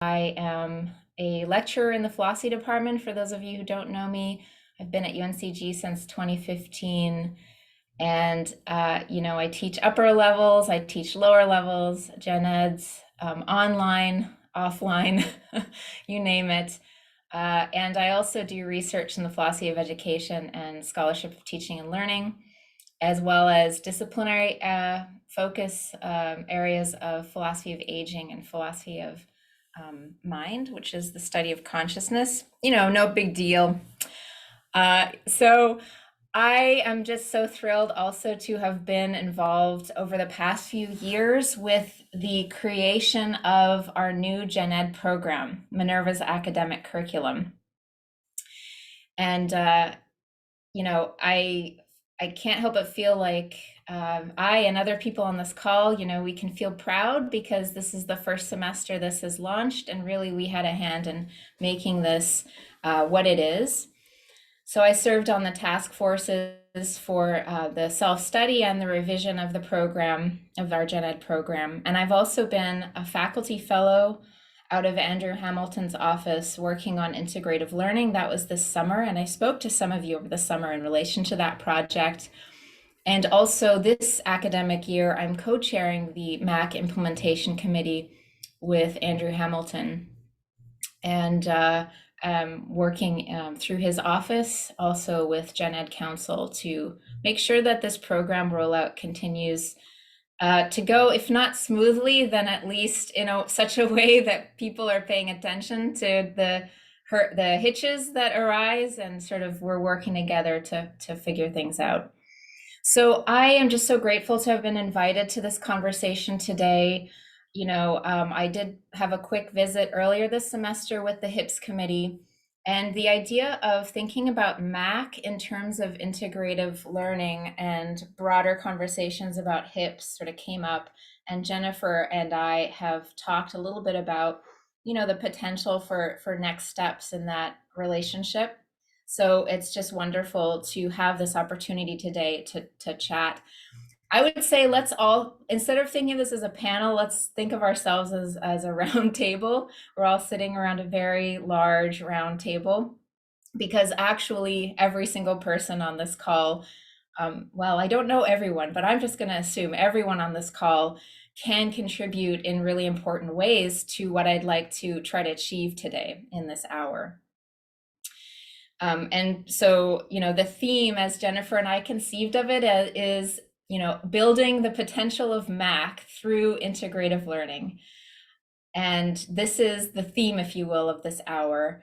I am a lecturer in the philosophy department. For those of you who don't know me, I've been at UNCG since 2015. And, I teach upper levels, I teach lower levels, gen eds, online, offline, you name it. And I also do research in the philosophy of education and scholarship of teaching and learning, as well as disciplinary focus areas of philosophy of aging and philosophy of mind, which is the study of consciousness. No big deal. So I am just so thrilled also to have been involved over the past few years with the creation of our new Gen Ed program, Minerva's academic curriculum. And, I can't help but feel like I and other people on this call, we can feel proud because this is the first semester this is launched, and really we had a hand in making this what it is. So I served on the task forces for the self-study and the revision of the program, of our Gen Ed program. And I've also been a faculty fellow out of Andrew Hamilton's office working on integrative learning. That was this summer, and I spoke to some of you over the summer in relation to that project. And also this academic year, I'm co-chairing the MAC Implementation Committee with Andrew Hamilton. And working through his office, also with Gen Ed Council, to make sure that this program rollout continues to go, if not smoothly, then at least in such a way that people are paying attention to the hitches that arise, and sort of we're working together to figure things out. So I am just so grateful to have been invited to this conversation today. I did have a quick visit earlier this semester with the HIPS committee, and the idea of thinking about MAC in terms of integrative learning and broader conversations about HIPS sort of came up. And Jennifer and I have talked a little bit about, the potential for next steps in that relationship. So it's just wonderful to have this opportunity today to chat. I would say let's all, instead of thinking of this as a panel, let's think of ourselves as a round table. We're all sitting around a very large round table, because actually every single person on this call, well, I don't know everyone, but I'm just going to assume everyone on this call can contribute in really important ways to what I'd like to try to achieve today in this hour. And so, the theme, as Jennifer and I conceived of it, is building the potential of MAC through integrative learning. And this is the theme, if you will, of this hour.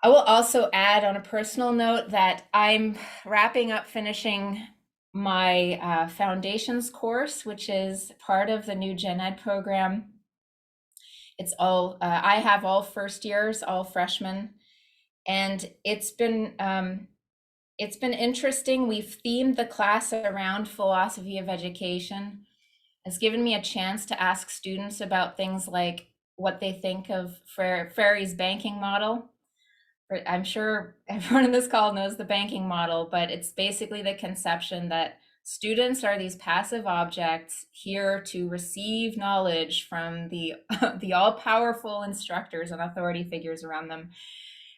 I will also add on a personal note that I'm wrapping up finishing my foundations course, which is part of the new Gen Ed program. It's all, I have all first years, all freshmen, and it's been interesting. We've themed the class around philosophy of education. It's given me a chance to ask students about things like what they think of Frere's banking model. I'm sure everyone in this call knows the banking model, but it's basically the conception that students are these passive objects here to receive knowledge from the all-powerful instructors and authority figures around them.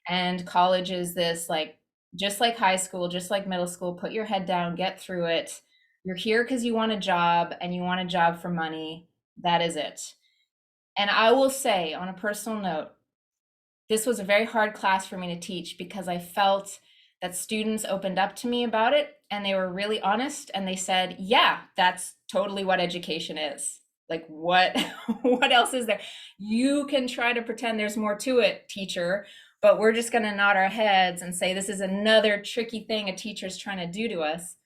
And college is this, like, just like high school, just like middle school, put your head down, get through it. You're here because you want a job, and you want a job for money. That is it. And I will say, on a personal note, this was a very hard class for me to teach, because I felt that students opened up to me about it, and they were really honest, and they said, yeah, that's totally what education is. Like, what else is there? You can try to pretend there's more to it, teacher, but we're just going to nod our heads and say this is another tricky thing a teacher's trying to do to us,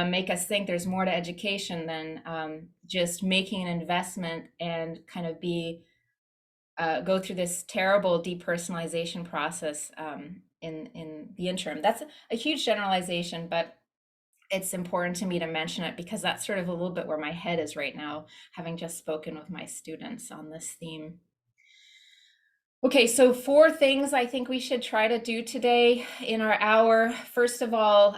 make us think there's more to education than just making an investment and kind of go through this terrible depersonalization process in the interim. That's a huge generalization, but it's important to me to mention it because that's sort of a little bit where my head is right now, having just spoken with my students on this theme. Okay, so 4 things I think we should try to do today in our hour. First of all,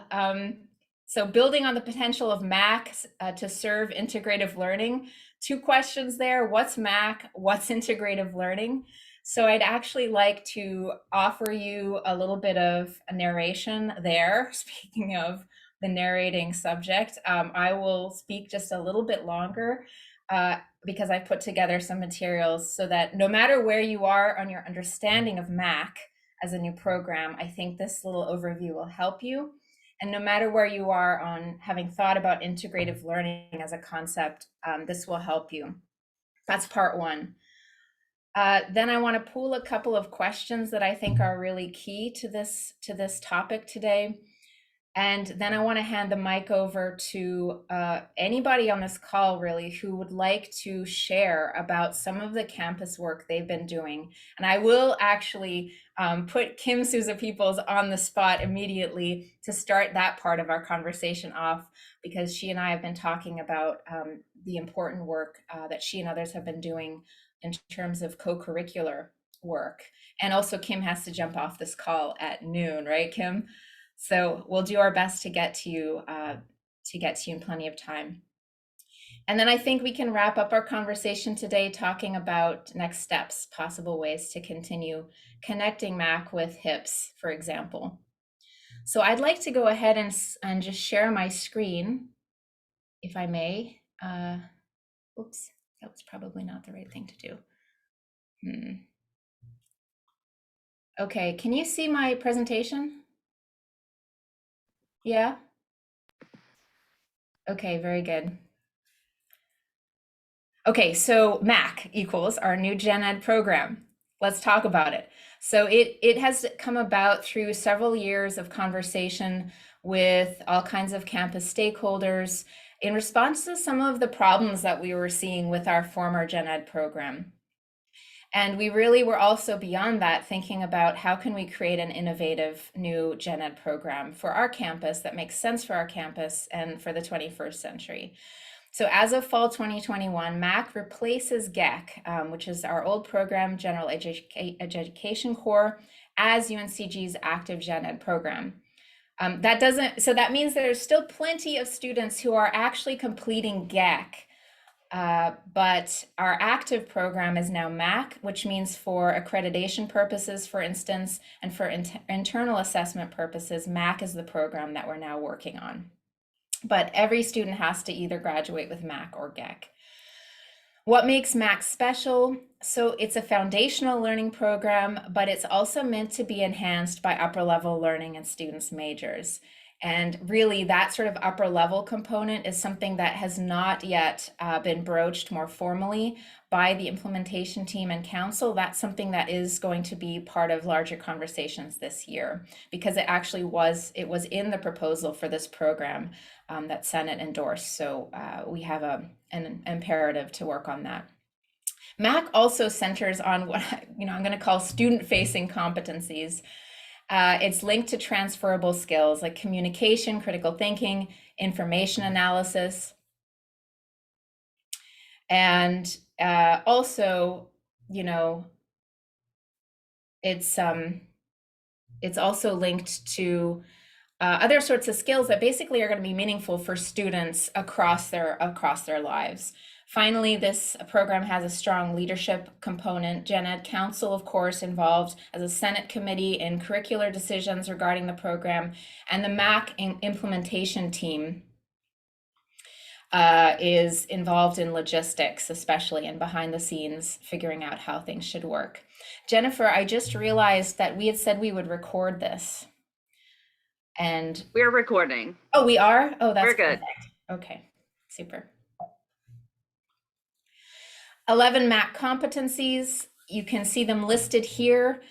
So building on the potential of Mac to serve integrative learning, two questions there. What's Mac? What's integrative learning? So I'd actually like to offer you a little bit of a narration there. Speaking of the narrating subject, I will speak just a little bit longer because I put together some materials so that no matter where you are on your understanding of Mac as a new program, I think this little overview will help you. And no matter where you are on having thought about integrative learning as a concept, this will help you. That's part one. Then I want to pool a couple of questions that I think are really key to this topic today. And then I want to hand the mic over to anybody on this call, really, who would like to share about some of the campus work they've been doing. And I will actually put Kim Souza Peoples on the spot immediately to start that part of our conversation off, because she and I have been talking about the important work that she and others have been doing in terms of co-curricular work. And also Kim has to jump off this call at noon, right, Kim? So we'll do our best to get to you in plenty of time. And then I think we can wrap up our conversation today talking about next steps, possible ways to continue connecting Mac with HIPS, for example. So I'd like to go ahead and just share my screen, if I may. Oops, that was probably not the right thing to do. Okay, can you see my presentation? Yeah? Okay, very good. Okay, so MAC equals our new Gen Ed program. Let's talk about it. So it has come about through several years of conversation with all kinds of campus stakeholders in response to some of the problems that we were seeing with our former Gen Ed program. And we really were also beyond that thinking about how can we create an innovative new Gen Ed program for our campus that makes sense for our campus and for the 21st century. So as of fall 2021, MAC replaces GEC, which is our old program, General Education Core, as UNCG's active Gen Ed program. That means there's still plenty of students who are actually completing GEC, but our active program is now MAC, which means for accreditation purposes, for instance, and for internal assessment purposes, MAC is the program that we're now working on. But every student has to either graduate with MAC or GEC. What makes MAC special? So it's a foundational learning program, but it's also meant to be enhanced by upper level learning and students' majors. And really that sort of upper level component is something that has not yet been broached more formally by the implementation team and council. That's something that is going to be part of larger conversations this year, because it actually was in the proposal for this program that Senate endorsed. So we have an imperative to work on that. MAC also centers on what I'm going to call student-facing competencies. It's linked to transferable skills like communication, critical thinking, information analysis, and also, it's also linked to other sorts of skills that basically are going to be meaningful for students across their lives. Finally, this program has a strong leadership component. Gen Ed Council, of course, involved as a Senate committee in curricular decisions regarding the program, and the MAC implementation team is involved in logistics, especially, and behind the scenes, figuring out how things should work. Jennifer, I just realized that we had said we would record this. And we're recording. Oh, we are? Oh, that's we're good. Perfect. Okay, super. 11 MAC competencies. You can see them listed here.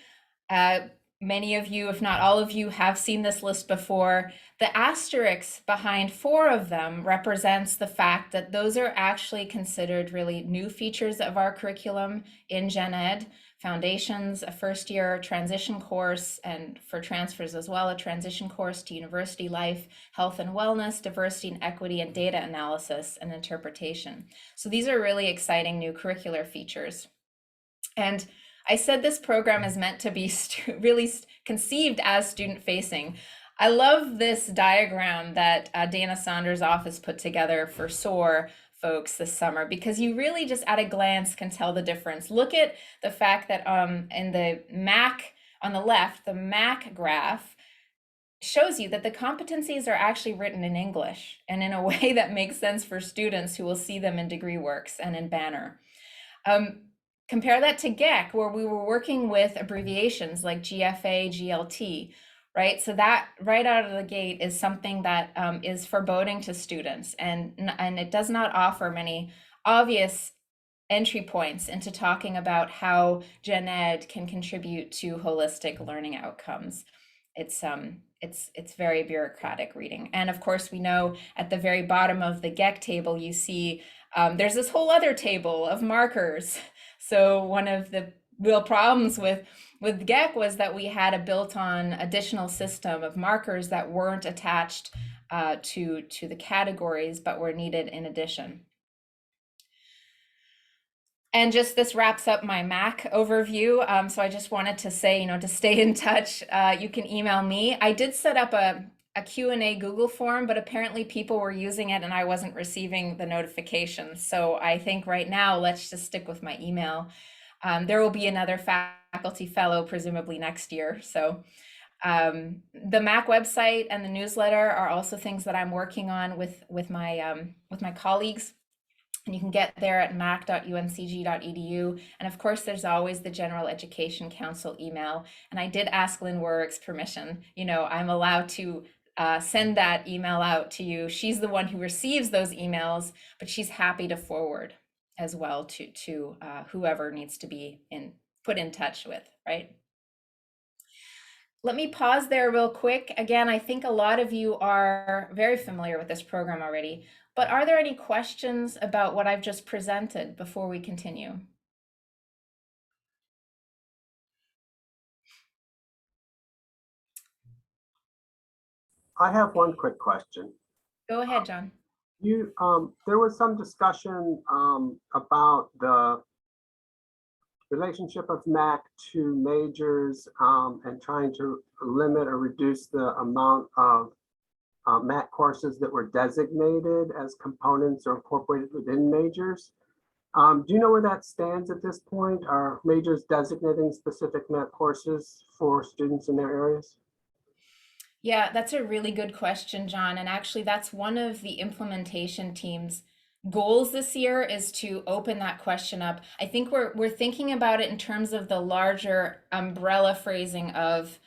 Many of you, if not all of you, have seen this list before. The asterisk behind 4 of them represents the fact that those are actually considered really new features of our curriculum in Gen Ed. Foundations, a first-year transition course, and for transfers as well, a transition course to university life, health and wellness, diversity and equity, and data analysis and interpretation. So these are really exciting new curricular features. And I said this program is meant to be really conceived as student-facing. I love this diagram that Dana Saunders' office put together for SOAR folks this summer, because you really just at a glance can tell the difference. Look at the fact that in the MAC on the left, the MAC graph shows you that the competencies are actually written in English and in a way that makes sense for students who will see them in degree works and in Banner. Compare that to GEC, where we were working with abbreviations like GFA, GLT, right? So that right out of the gate is something that is foreboding to students, and it does not offer many obvious entry points into talking about how gen ed can contribute to holistic learning outcomes. It's very bureaucratic reading. And of course, we know at the very bottom of the GEC table, you see there's this whole other table of markers. So one of the real problems with GEC was that we had a built-on additional system of markers that weren't attached to the categories, but were needed in addition. And just this wraps up my Mac overview. So I just wanted to say, to stay in touch, you can email me. I did set up a Q&A Google form, but apparently people were using it and I wasn't receiving the notifications. So I think right now, let's just stick with my email. There will be another faculty fellow presumably next year. So the MAC website and the newsletter are also things that I'm working on with my colleagues. And you can get there at mac.uncg.edu. And of course, there's always the General Education Council email. And I did ask Lynn Warwick's permission. I'm allowed to send that email out to you. She's the one who receives those emails, but she's happy to forward as well to whoever needs to be put in touch with, right? Let me pause there real quick. Again, I think a lot of you are very familiar with this program already, but are there any questions about what I've just presented before we continue? I have one quick question. Go ahead, John. There was some discussion about the relationship of MAC to majors and trying to limit or reduce the amount of MAC courses that were designated as components or incorporated within majors. Do you know where that stands at this point? Are majors designating specific MAC courses for students in their areas? Yeah, that's a really good question, John. And actually, that's one of the implementation team's goals this year, is to open that question up. I think we're thinking about it in terms of the larger umbrella phrasing of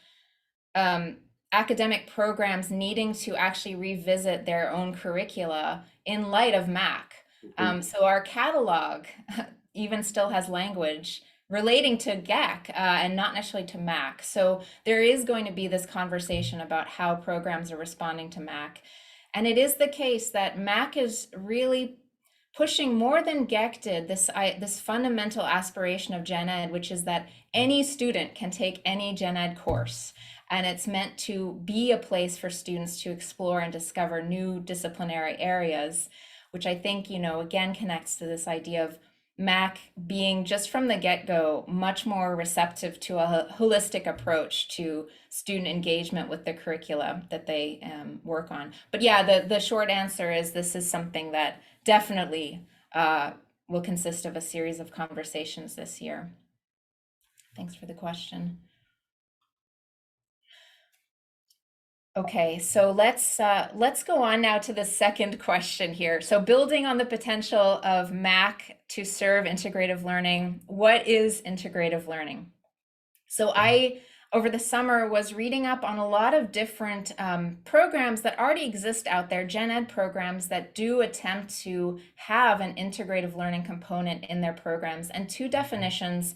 academic programs needing to actually revisit their own curricula in light of MAC. So our catalog even still has language relating to GAC and not necessarily to MAC. So there is going to be this conversation about how programs are responding to MAC. And it is the case that MAC is really pushing more than GEC did this fundamental aspiration of gen ed, which is that any student can take any gen ed course. And it's meant to be a place for students to explore and discover new disciplinary areas, which I think, again, connects to this idea of MAC being just from the get-go much more receptive to a holistic approach to student engagement with the curricula that they work on. But yeah, the short answer is this is something that definitely will consist of a series of conversations this year. Thanks for the question. Okay, so let's go on now to the second question here. So building on the potential of MAC to serve integrative learning, what is integrative learning? So I, over the summer, was reading up on a lot of different programs that already exist out there, gen ed programs that do attempt to have an integrative learning component in their programs, and two definitions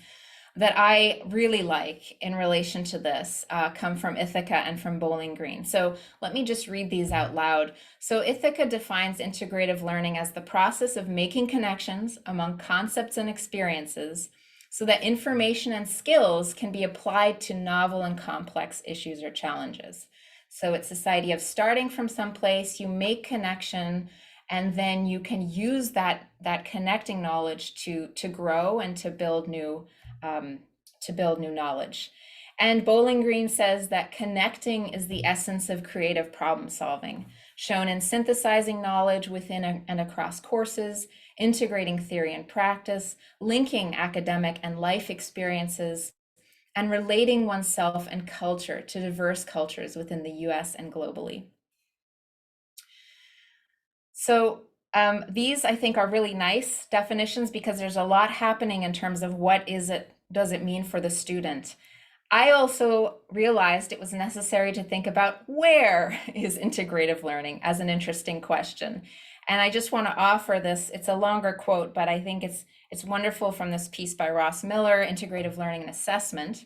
that I really like in relation to this come from Ithaca and from Bowling Green. So let me just read these out loud. So Ithaca defines integrative learning as the process of making connections among concepts and experiences so that information and skills can be applied to novel and complex issues or challenges. So it's this idea of starting from someplace, you make connection, and then you can use that connecting knowledge to grow and to build new to build new knowledge. And Bowling Green says that connecting is the essence of creative problem solving, shown in synthesizing knowledge within and across courses, integrating theory and practice, linking academic and life experiences, and relating oneself and culture to diverse cultures within the US and globally. So these, I think, are really nice definitions because there's a lot happening in terms of what does it mean for the student. I also realized it was necessary to think about where is integrative learning as an interesting question. And I just want to offer this, it's a longer quote, but I think it's wonderful from this piece by Ross Miller, Integrative Learning and Assessment.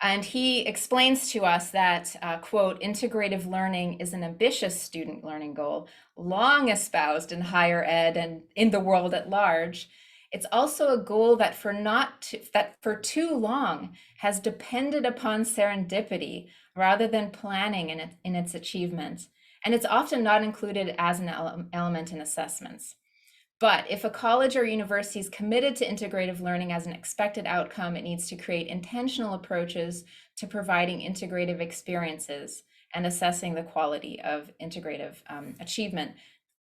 And he explains to us that, quote, integrative learning is an ambitious student learning goal, long espoused in higher ed and in the world at large. It's also a goal that for too long has depended upon serendipity rather than planning in its achievement. And it's often not included as an element in assessments. But if a college or university is committed to integrative learning as an expected outcome, it needs to create intentional approaches to providing integrative experiences and assessing the quality of integrative achievement.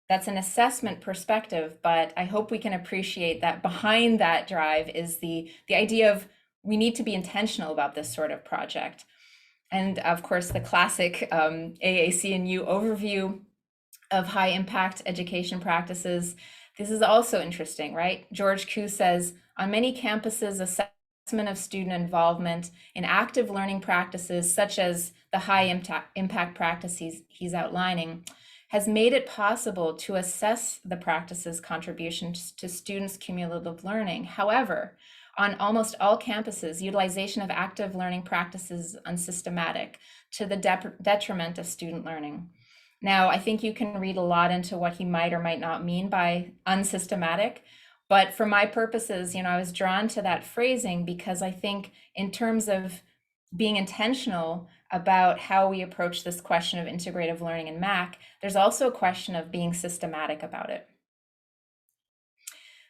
That's an assessment perspective, but I hope we can appreciate that behind that drive is the idea of we need to be intentional about this sort of project. And of course, the classic AAC&U overview of high impact education practices. This is also interesting, right? George Koo says, on many campuses, assessment of student involvement in active learning practices, such as the high impact practices he's outlining, has made it possible to assess the practice's contributions to students' cumulative learning. However, on almost all campuses, utilization of active learning practices is unsystematic to the detriment of student learning. Now, I think you can read a lot into what he might or might not mean by unsystematic, but for my purposes, I was drawn to that phrasing because I think in terms of being intentional about how we approach this question of integrative learning in MAC, there's also a question of being systematic about it.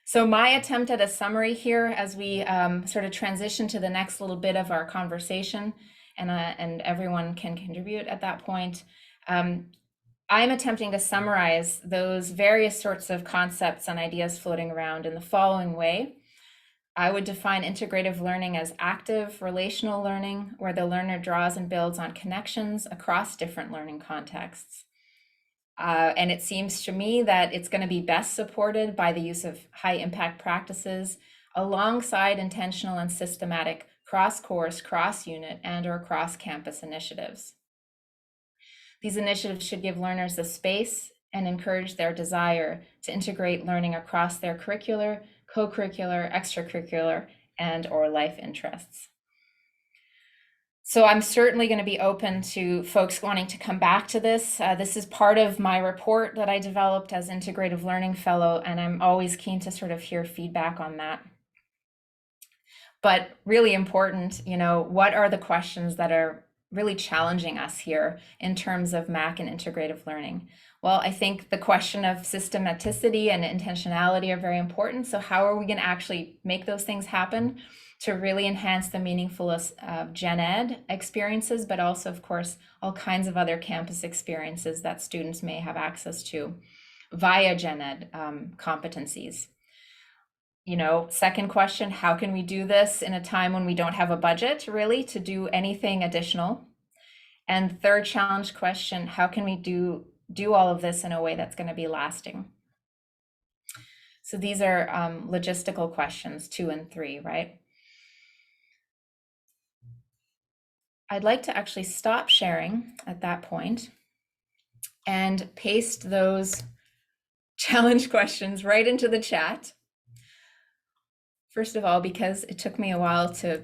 So my attempt at a summary here as we sort of transition to the next little bit of our conversation, and everyone can contribute at that point, I'm attempting to summarize those various sorts of concepts and ideas floating around in the following way. I would define integrative learning as active relational learning, where the learner draws and builds on connections across different learning contexts. And it seems to me that it's going to be best supported by the use of high impact practices alongside intentional and systematic cross-course, cross-unit, and/or cross-campus initiatives. These initiatives should give learners the space and encourage their desire to integrate learning across their curricular, co-curricular, extracurricular, and/or life interests. So I'm certainly going to be open to folks wanting to come back to this. This is part of my report that I developed as Integrative Learning Fellow, and I'm always keen to sort of hear feedback on that. But really important, what are the questions that are really challenging us here in terms of MAC and integrative learning? Well, I think the question of systematicity and intentionality are very important. So how are we going to actually make those things happen to really enhance the meaningfulness of gen ed experiences, but also, of course, all kinds of other campus experiences that students may have access to via gen ed competencies? Second question, how can we do this in a time when we don't have a budget really to do anything additional? And third challenge question, how can we do all of this in a way that's going to be lasting? So these are logistical questions 2 and 3, right? I'd like to actually stop sharing at that point and paste those challenge questions right into the chat. First of all, because it took me a while to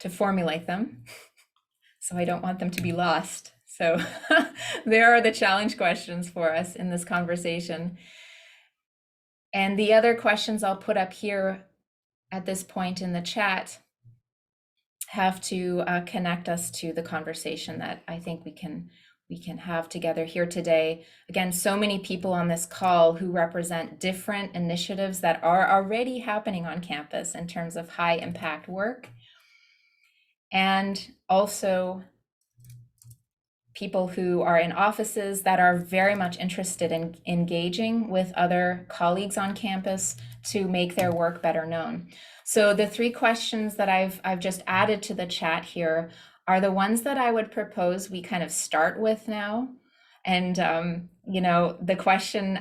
formulate them, so I don't want them to be lost. So there are the challenge questions for us in this conversation. And the other questions I'll put up here at this point in the chat have to connect us to the conversation that I think we can we can have together here today. Again, so many people on this call who represent different initiatives that are already happening on campus in terms of high impact work. And also people who are in offices that are very much interested in engaging with other colleagues on campus to make their work better known. So the 3 questions that I've just added to the chat here are the ones that I would propose we kind of start with now. And you know, the question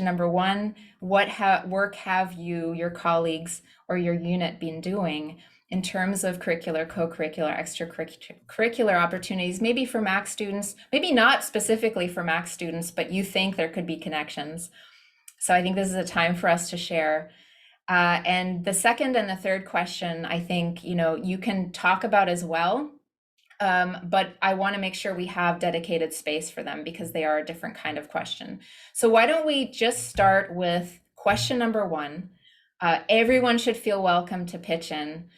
number 1, what work have you, your colleagues, or your unit been doing in terms of curricular, co-curricular, extracurricular opportunities, maybe for Mac students, maybe not specifically for Mac students, but you think there could be connections. So I think this is a time for us to share. And the second and the third question, I think, you know, you can talk about as well, but I want to make sure we have dedicated space for them because they are a different kind of question. So why don't we just start with question number 1? Everyone should feel welcome to pitch in,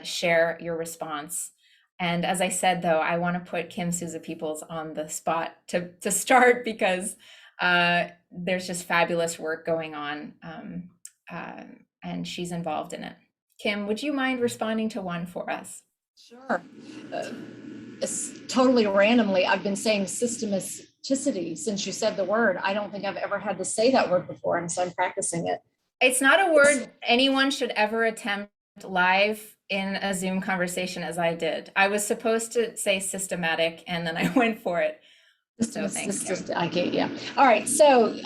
share your response. And as I said, though, I want to put Kim Souza Peoples on the spot to start because there's just fabulous work going on, and she's involved in it. Kim, would you mind responding to 1 for us? Sure. It's totally randomly, I've been saying systematicity since you said the word. I don't think I've ever had to say that word before, and so I'm practicing it. It's not a word anyone should ever attempt live in a Zoom conversation as I did. I was supposed to say systematic, and then I went for it. So thanks. Yeah. All right. So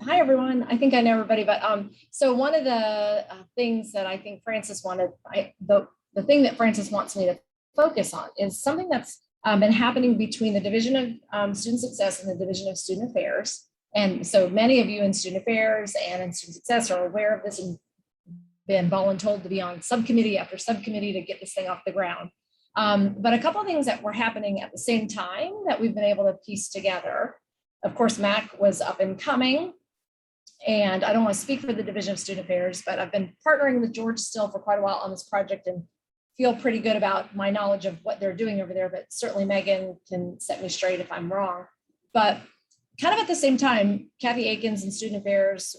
hi, everyone. I think I know everybody, but so one of the things that I think Francis wanted, the thing that Francis wants me to focus on is something that's been happening between the Division of Student Success and the Division of Student Affairs. And so many of you in Student Affairs and in Student Success are aware of this and been voluntold to be on subcommittee after subcommittee to get this thing off the ground. But a couple of things that were happening at the same time that we've been able to piece together. Of course, MAC was up and coming. And I don't want to speak for the Division of Student Affairs, but I've been partnering with George still for quite a while on this project and feel pretty good about my knowledge of what they're doing over there, but certainly Megan can set me straight if I'm wrong. But kind of at the same time, Kathy Akins and Student Affairs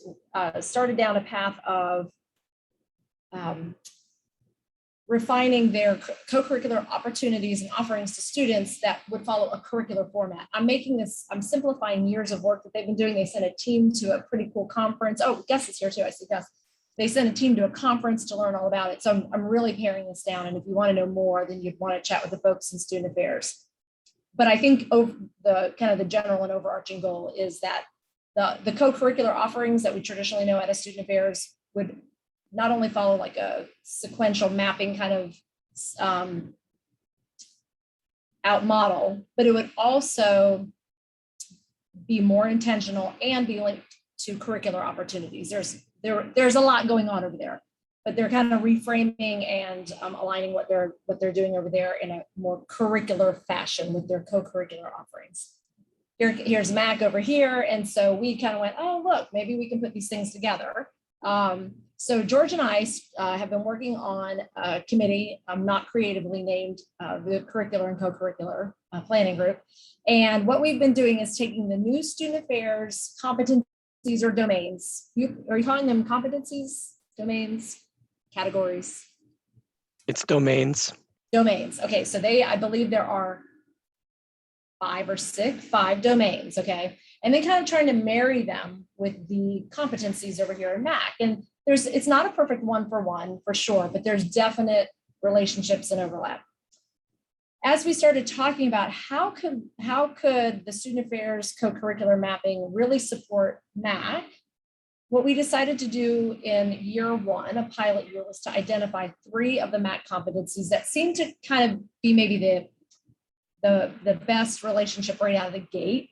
started down a path of refining their co-curricular opportunities and offerings to students that would follow a curricular format. I'm simplifying years of work that they've been doing. They sent a team to a pretty cool conference. Oh, Gus is here too, I see Gus. They sent a team to a conference to learn all about it. So I'm really paring this down. And if you want to know more, then you'd want to chat with the folks in Student Affairs. But I think the general and overarching goal is that the co-curricular offerings that we traditionally know out of Student Affairs would not only follow like a sequential mapping kind of out model, but it would also be more intentional and be linked to curricular opportunities. There's a lot going on over there, but they're kind of reframing and aligning what they're doing over there in a more curricular fashion with their co-curricular offerings. Here's Mac over here. And so we kind of went, oh, look, maybe we can put these things together. So George and I have been working on a committee, not creatively named the Curricular and Co-curricular Planning Group. And what we've been doing is taking the new Student Affairs competencies or domains. Are you calling them competencies, domains, categories? It's domains. Domains. Okay, so I believe there are 5 domains, okay? And then kind of trying to marry them with the competencies over here in MAC. And it's not a perfect one-for-one for sure, but there's definite relationships and overlap. As we started talking about how could the Student Affairs co-curricular mapping really support MAC, what we decided to do in year 1, a pilot year, was to identify 3 of the MAC competencies that seem to kind of be maybe the best relationship right out of the gate.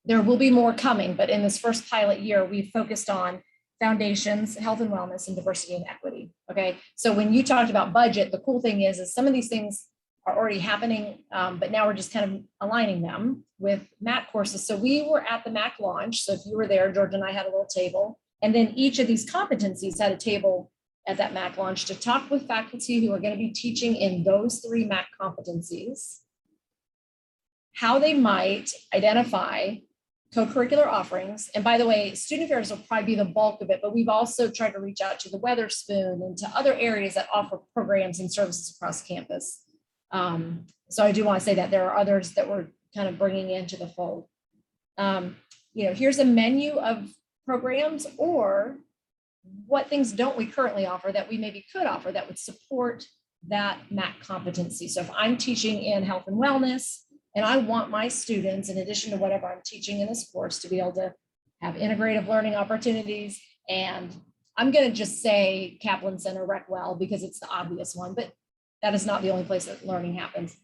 There will be more coming, but in this first pilot year, we focused on foundations, health and wellness, and diversity and equity. Okay, so when you talked about budget, the cool thing is some of these things are already happening, but now we're just kind of aligning them with MAC courses. So we were at the MAC launch. So if you were there, George and I had a little table, and then each of these competencies had a table at that MAC launch to talk with faculty who are going to be teaching in those 3 MAC competencies. how they might identify co-curricular offerings. And by the way, student affairs will probably be the bulk of it, but we've also tried to reach out to the Weatherspoon and to other areas that offer programs and services across campus. So I do want to say that there are others that we're kind of bringing into the fold. Here's a menu of programs, or what things don't we currently offer that we maybe could offer that would support that MAC competency. So if I'm teaching in health and wellness, and I want my students, in addition to whatever I'm teaching in this course, to be able to have integrative learning opportunities. And I'm going to just say Kaplan Center Recwell because it's the obvious one, but that is not the only place that learning happens,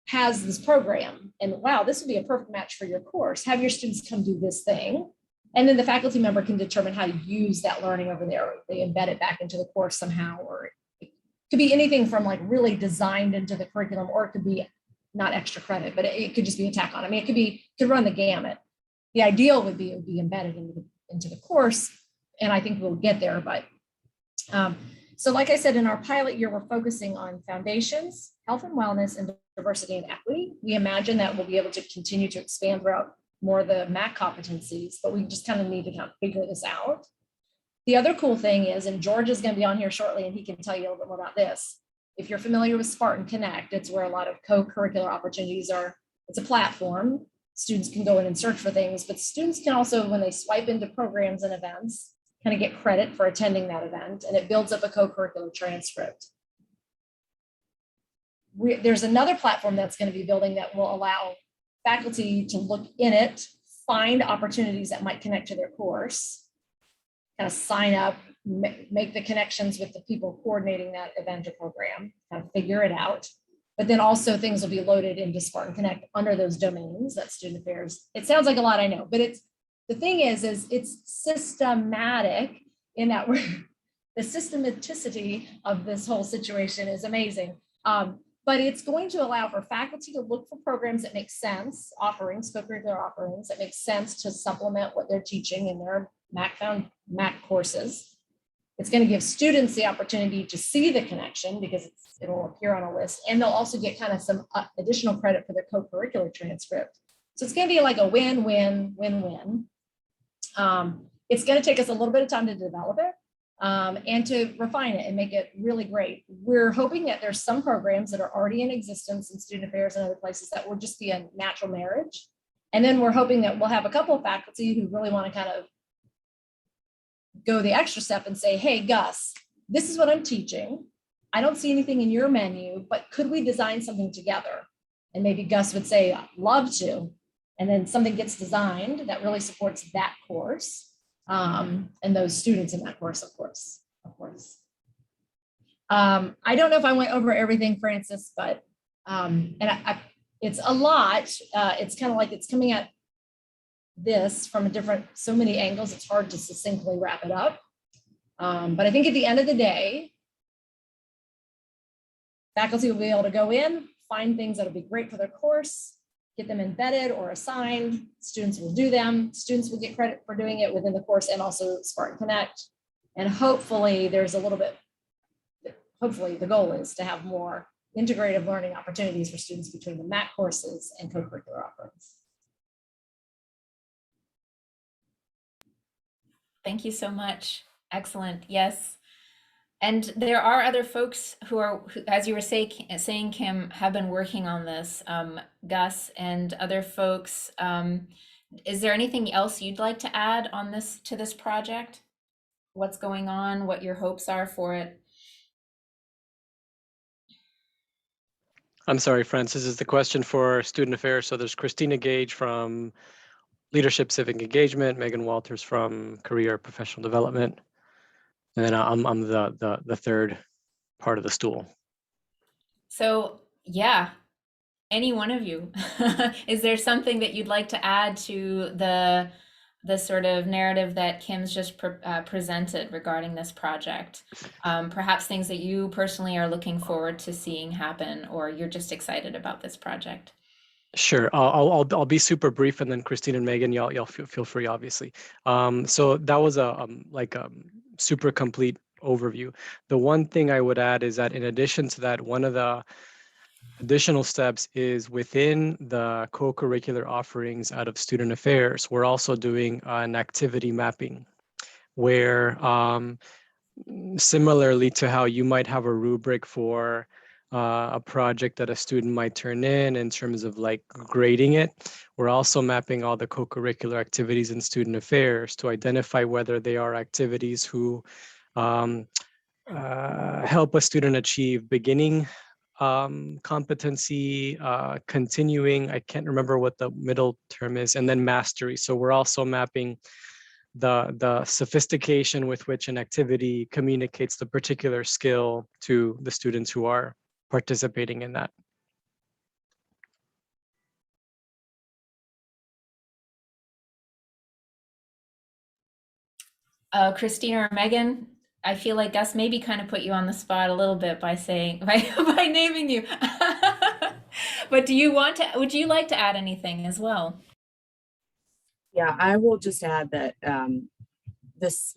has this program. And wow, this would be a perfect match for your course. Have your students come do this thing. And then the faculty member can determine how to use that learning over there. They embed it back into the course somehow, or it could be anything from like really designed into the curriculum, or it could be not extra credit, but it could just be a tack on. I mean, it could run the gamut. The ideal would be it would be embedded into the course, and I think we'll get there. But so like I said, in our pilot year, we're focusing on foundations, health and wellness, and diversity and equity. We imagine that we'll be able to continue to expand throughout more of the MAC competencies, but we just kind of need to kind of figure this out. The other cool thing is, and George is going to be on here shortly, and he can tell you a little bit more about this. If you're familiar with Spartan Connect, it's where a lot of co-curricular opportunities are. It's a platform. Students can go in and search for things, but students can also, when they swipe into programs and events, kind of get credit for attending that event, and it builds up a co-curricular transcript. There's another platform that's going to be building that will allow faculty to look in it, find opportunities that might connect to their course, kind of sign up, make the connections with the people coordinating that event or program, kind of figure it out. But then also things will be loaded into Spartan Connect under those domains, that student affairs. It sounds like a lot, I know, but the thing is it's systematic in that the systematicity of this whole situation is amazing. But it's going to allow for faculty to look for programs that make sense, offerings, co-curricular offerings that make sense to supplement what they're teaching in their MAC courses. It's going to give students the opportunity to see the connection because it'll appear on a list, and they'll also get kind of some additional credit for their co-curricular transcript. So it's going to be like a win-win-win-win. It's going to take us a little bit of time to develop it and to refine it and make it really great. We're hoping that there's some programs that are already in existence in student affairs and other places that will just be a natural marriage. And then we're hoping that we'll have a couple of faculty who really want to kind of go the extra step and say, hey, Gus, this is what I'm teaching. I don't see anything in your menu, but could we design something together? And maybe Gus would say, I'd love to. And then something gets designed that really supports that course and those students in that course, of course. I don't know if I went over everything, Francis, but it's a lot. It's kind of like it's coming at this from so many angles, it's hard to succinctly wrap it up. But I think at the end of the day, faculty will be able to go in, find things that'll be great for their course, get them embedded or assigned. Students will do them. Students will get credit for doing it within the course and also Spartan Connect. And hopefully the goal is to have more integrative learning opportunities for students between the MAC courses and co-curricular offerings. Thank you so much. Excellent. Yes. And there are other folks who as you were saying, Kim, have been working on this, Gus and other folks. Is there anything else you'd like to add on to this project? What's going on, what your hopes are for it? I'm sorry, Francis, is the question for student affairs. So there's Christina Gage from Leadership Civic Engagement, Megan Walters from Career Professional Development, and then I'm the third part of the stool. So yeah, any one of you. Is there something that you'd like to add to the sort of narrative that Kim's just presented regarding this project? Perhaps things that you personally are looking forward to seeing happen, or you're just excited about this project? Sure, I'll be super brief, and then Christine and Megan, y'all feel free, obviously. So that was a super complete overview. The one thing I would add is that in addition to that, one of the additional steps is within the co-curricular offerings out of student affairs, we're also doing an activity mapping where similarly to how you might have a rubric for a project that a student might turn in terms of like grading it, we're also mapping all the co-curricular activities in student affairs to identify whether they are activities who help a student achieve beginning competency, continuing, I can't remember what the middle term is, and then mastery. So we're also mapping the sophistication with which an activity communicates the particular skill to the students who are participating in that. Christina or Megan, I feel like Gus maybe kind of put you on the spot a little bit by saying by naming you. But would you like to add anything as well? Yeah, I will just add that this,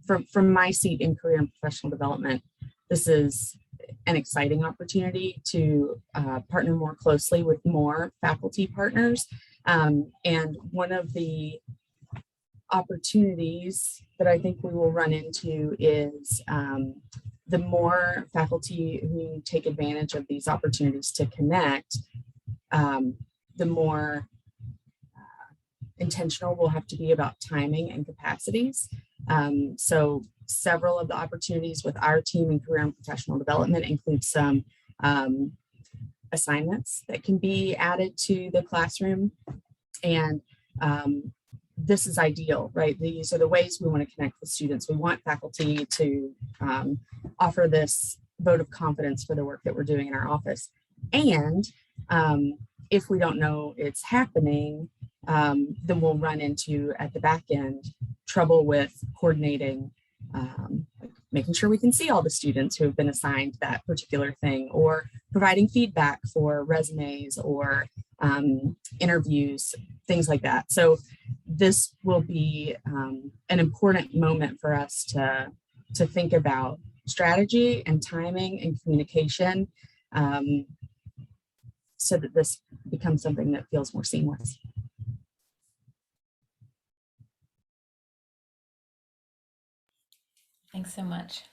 from my seat in career and professional development, this is an exciting opportunity to partner more closely with more faculty partners. And one of the opportunities that I think we will run into is the more faculty who take advantage of these opportunities to connect, the more intentional we'll have to be about timing and capacities. So several of the opportunities with our team in career and professional development include some assignments that can be added to the classroom. And this is ideal, right? These are the ways we want to connect with students. We want faculty to offer this vote of confidence for the work that we're doing in our office. And if we don't know it's happening, then we'll run into, at the back end, trouble with coordinating, like making sure we can see all the students who have been assigned that particular thing, or providing feedback for resumes or interviews, things like that. So this will be an important moment for us to think about strategy and timing and communication, so that this becomes something that feels more seamless. Thanks so much.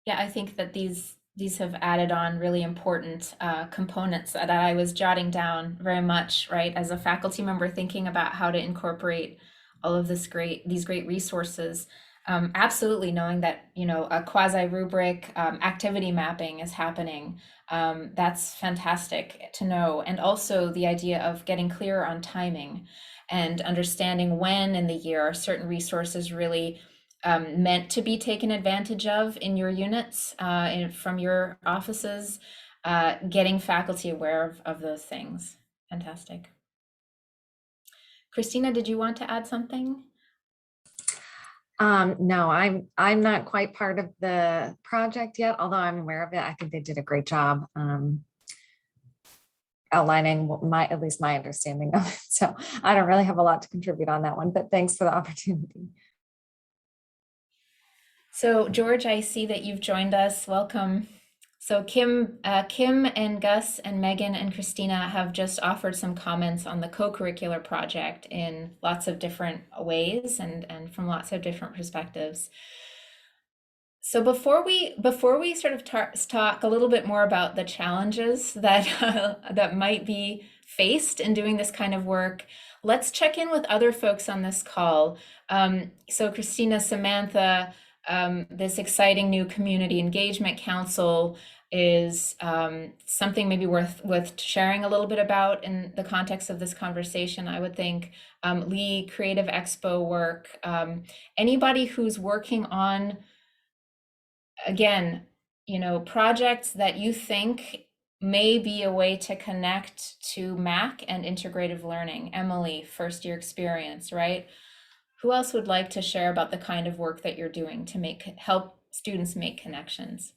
Yeah, I think that these have added on really important components that I was jotting down very much, right, as a faculty member thinking about how to incorporate all of these great resources. Absolutely knowing that, you know, a quasi rubric activity mapping is happening. That's fantastic to know. And also the idea of getting clearer on timing and understanding when in the year are certain resources really meant to be taken advantage of in your units from your offices, getting faculty aware of those things. Fantastic. Christina, did you want to add something? No, I'm not quite part of the project yet, although I'm aware of it. I think they did a great job outlining at least my understanding of it. So I don't really have a lot to contribute on that one, but thanks for the opportunity. So George, I see that you've joined us. Welcome. So Kim and Gus and Megan and Christina have just offered some comments on the co-curricular project in lots of different ways and from lots of different perspectives. So before we sort of talk a little bit more about the challenges that that might be faced in doing this kind of work, let's check in with other folks on this call. So Christina, Samantha, this exciting new community engagement council is something maybe worth sharing a little bit about in the context of this conversation, I would think. Lee, Creative Expo work, anybody who's working on, again, you know, projects that you think may be a way to connect to MAC and integrative learning. Emily, first year experience, right? Who else would like to share about the kind of work that you're doing to help students make connections?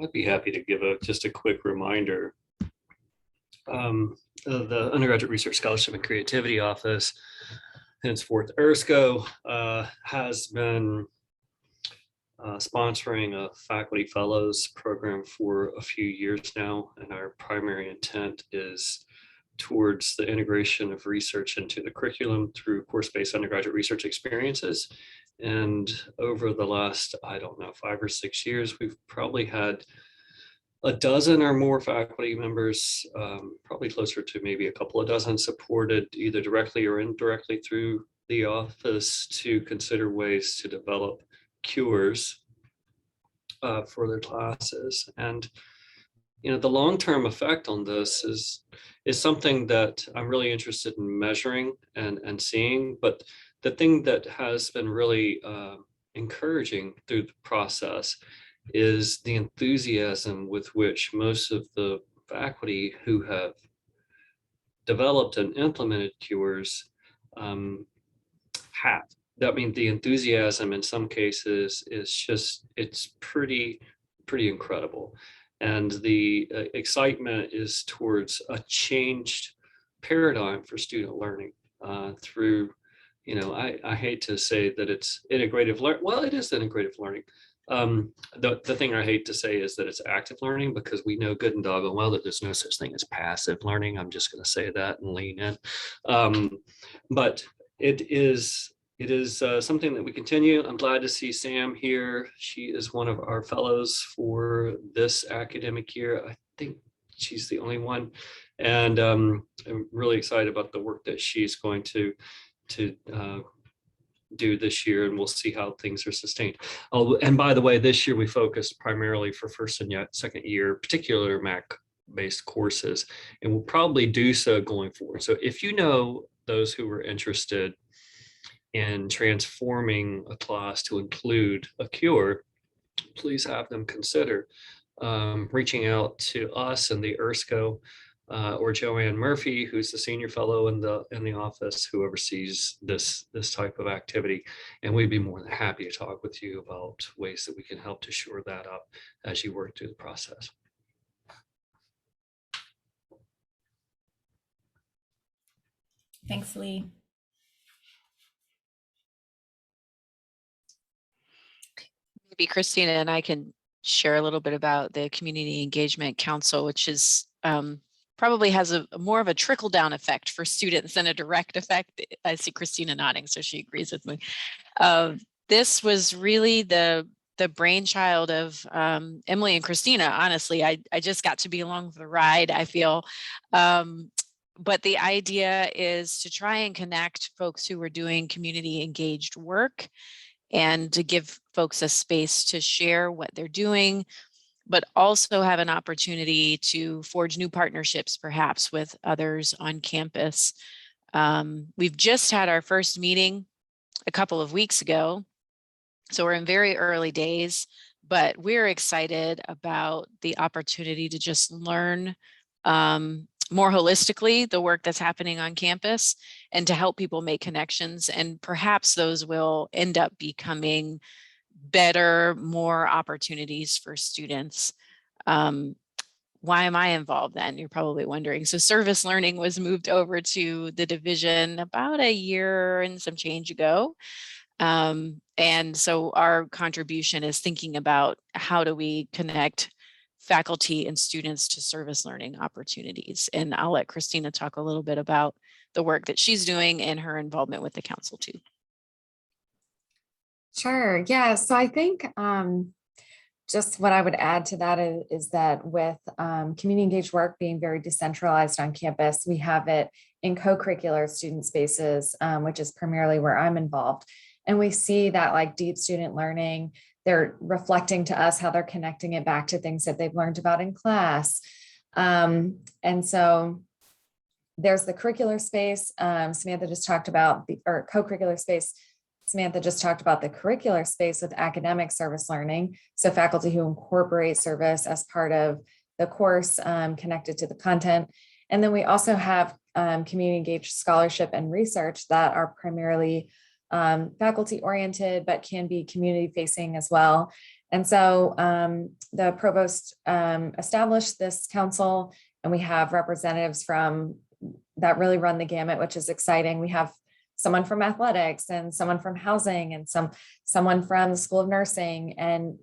I'd be happy to give just a quick reminder. The Undergraduate Research Scholarship and Creativity Office, henceforth ERSCO, has been sponsoring a faculty fellows program for a few years now, and our primary intent is towards the integration of research into the curriculum through course-based undergraduate research experiences. And over the last, I don't know, 5 or 6 years, we've probably had a dozen or more faculty members, probably closer to maybe a couple of dozen, supported either directly or indirectly through the office to consider ways to develop cures for their classes. And the long-term effect on this is something that I'm really interested in measuring and seeing. But the thing that has been really encouraging through the process is the enthusiasm with which most of the faculty who have developed and implemented cures have. I mean, the enthusiasm in some cases is just, it's pretty incredible. And the excitement is towards a changed paradigm for student learning through, I hate to say that it's integrative learning. Well, it is integrative learning. The thing I hate to say is that it's active learning, because we know good and doggone well that there's no such thing as passive learning. I'm just going to say that and lean in. But it is something that we continue. I'm glad to see Sam here. She is one of our fellows for this academic year. I think she's the only one. And I'm really excited about the work that she's going to do this year, and we'll see how things are sustained. Oh, and by the way, this year we focused primarily for first and second year, particular Mac-based courses, and we'll probably do so going forward. So if you know those who are interested in transforming a class to include a cure, please have them consider reaching out to us and the ERSCO or Joanne Murphy, who's the senior fellow in the office who oversees this type of activity. And we'd be more than happy to talk with you about ways that we can help to shore that up as you work through the process. Thanks, Lee. Maybe Christina and I can share a little bit about the Community Engagement Council, which is probably has a more of a trickle down effect for students than a direct effect. I see Christina nodding, so she agrees with me. This was really the brainchild of Emily and Christina. Honestly, I just got to be along for the ride, I feel. But the idea is to try and connect folks who are doing community engaged work and to give folks a space to share what they're doing, but also have an opportunity to forge new partnerships, perhaps with others on campus. We've just had our first meeting a couple of weeks ago, so we're in very early days, but we're excited about the opportunity to just learn more holistically the work that's happening on campus and to help people make connections. And perhaps those will end up becoming better, more opportunities for students. Why am I involved then? You're probably wondering. So service learning was moved over to the division about a year and some change ago. And so our contribution is thinking about how do we connect faculty and students to service learning opportunities. And I'll let Christina talk a little bit about the work that she's doing and her involvement with the council too. Sure. Yeah. So I think just what I would add to that is that with community engaged work being very decentralized on campus, we have it in co-curricular student spaces, which is primarily where I'm involved. And we see that like deep student learning, they're reflecting to us how they're connecting it back to things that they've learned about in class. And so there's the curricular space. Samantha just talked about or co-curricular space. Samantha just talked about the curricular space with academic service learning. So faculty who incorporate service as part of the course connected to the content. And then we also have community engaged scholarship and research that are primarily faculty oriented, but can be community facing as well. And so the provost established this council, and we have representatives from that really run the gamut, which is exciting. We have someone from athletics and someone from housing and someone from the School of Nursing. And,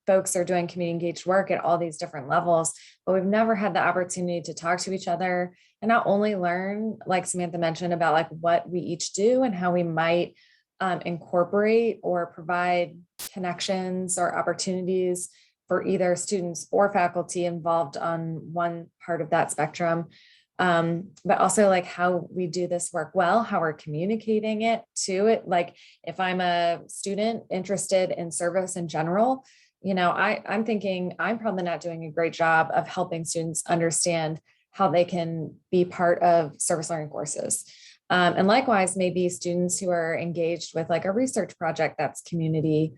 folks are doing community engaged work at all these different levels, but we've never had the opportunity to talk to each other and not only learn, like Samantha mentioned, about like what we each do and how we might incorporate or provide connections or opportunities for either students or faculty involved on one part of that spectrum. But also like how we do this work well, how we're communicating it to it. Like if I'm a student interested in service in general, I'm thinking I'm probably not doing a great job of helping students understand how they can be part of service learning courses. And likewise, maybe students who are engaged with like a research project that's community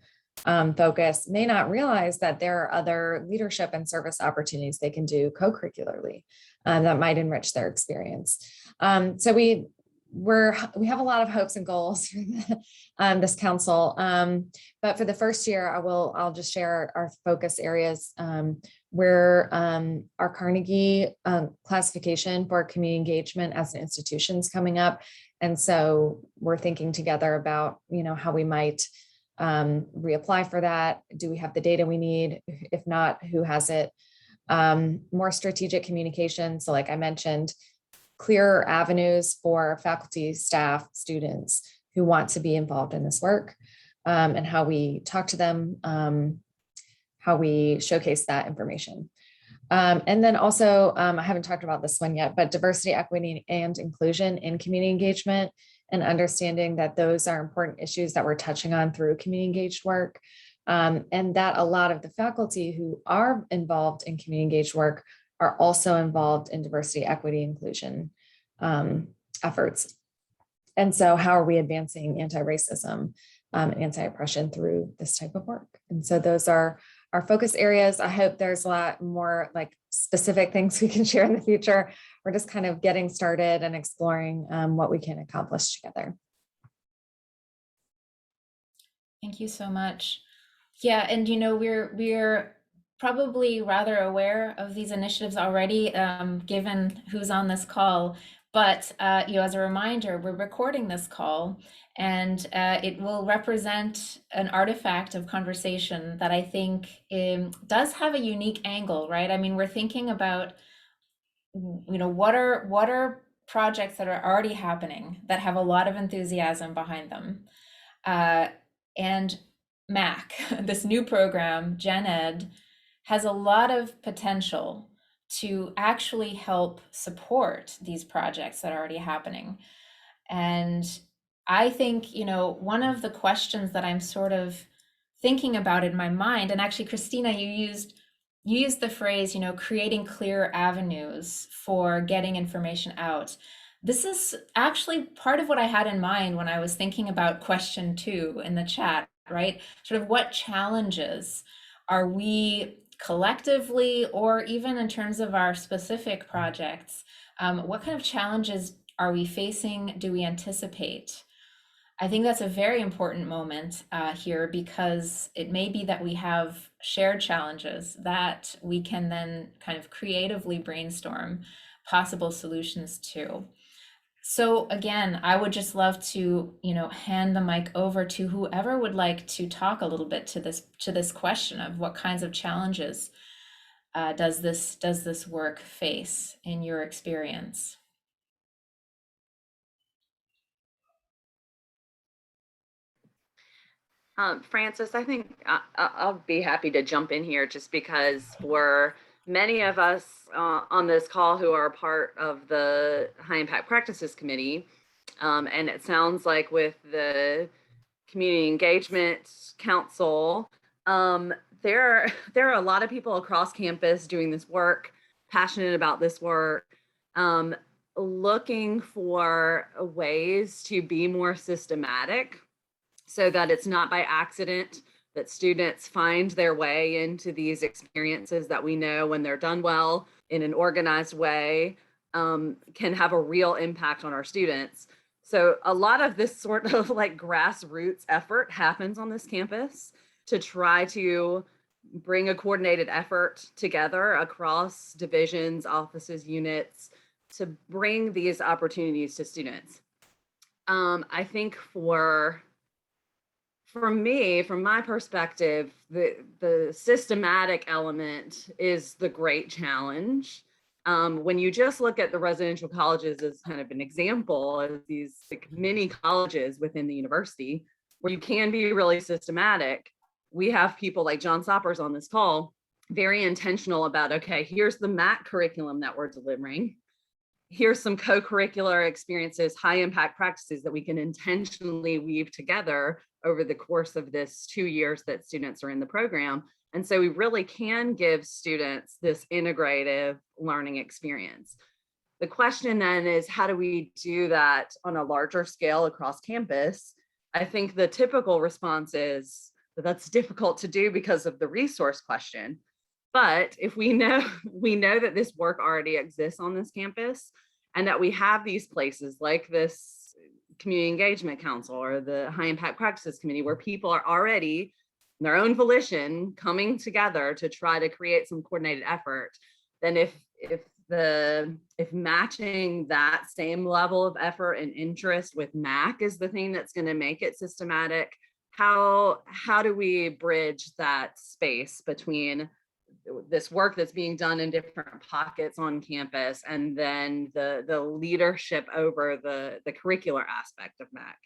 focused may not realize that there are other leadership and service opportunities they can do co-curricularly that might enrich their experience. So we have a lot of hopes and goals for this council. But for the first year, I'll just share our focus areas where our Carnegie classification for community engagement as an institution is coming up. And so we're thinking together about, how we might reapply for that. Do we have the data we need? If not, who has it? More strategic communication. So like I mentioned, clearer avenues for faculty, staff, students who want to be involved in this work, and how we talk to them, how we showcase that information. And then also, I haven't talked about this one yet, but diversity, equity, and inclusion in community engagement, and understanding that those are important issues that we're touching on through community engaged work. And that a lot of the faculty who are involved in community engaged work are also involved in diversity, equity, inclusion efforts. And so how are we advancing anti-racism, anti-oppression through this type of work? And so those are our focus areas. I hope there's a lot more like specific things we can share in the future. We're just kind of getting started and exploring what we can accomplish together. Thank you so much. Yeah, and we're probably rather aware of these initiatives already, given who's on this call. But as a reminder, we're recording this call, and it will represent an artifact of conversation that I think does have a unique angle, right? I mean, we're thinking about, what are projects that are already happening that have a lot of enthusiasm behind them, and MAC, this new program, Gen Ed, has a lot of potential to actually help support these projects that are already happening. And I think, one of the questions that I'm sort of thinking about in my mind, and actually, Christina, you used the phrase, creating clear avenues for getting information out. This is actually part of what I had in mind when I was thinking about question 2 in the chat, right? Sort of what challenges are we collectively, or even in terms of our specific projects, what kind of challenges are we facing? Do we anticipate? I think that's a very important moment here, because it may be that we have shared challenges that we can then kind of creatively brainstorm possible solutions to. So again, I would just love to, hand the mic over to whoever would like to talk a little bit to this question of what kinds of challenges does this work face in your experience? Francis, I think I'll be happy to jump in here, just because for many of us on this call who are a part of the High Impact Practices Committee, and it sounds like with the Community Engagement Council, there are a lot of people across campus doing this work, passionate about this work, looking for ways to be more systematic, so that it's not by accident that students find their way into these experiences that we know, when they're done well in an organized way, can have a real impact on our students. So a lot of this sort of like grassroots effort happens on this campus to try to bring a coordinated effort together across divisions, offices, units, to bring these opportunities to students. I think for me, from my perspective, the systematic element is the great challenge. When you just look at the residential colleges as kind of an example of these like mini colleges within the university, where you can be really systematic, we have people like John Soppers on this call, very intentional about, okay, here's the MAC curriculum that we're delivering. Here's some co-curricular experiences, high impact practices that we can intentionally weave together over the course of this 2 years that students are in the program. And so we really can give students this integrative learning experience. The question then is, how do we do that on a larger scale across campus? I think the typical response is that that's difficult to do because of the resource question. But if we know that this work already exists on this campus and that we have these places like this Community Engagement Council or the High Impact Practices Committee, where people are already in their own volition coming together to try to create some coordinated effort, then if matching that same level of effort and interest with MAC is the thing that's going to make it systematic, how do we bridge that space between this work that's being done in different pockets on campus and then the leadership over the curricular aspect of MAC?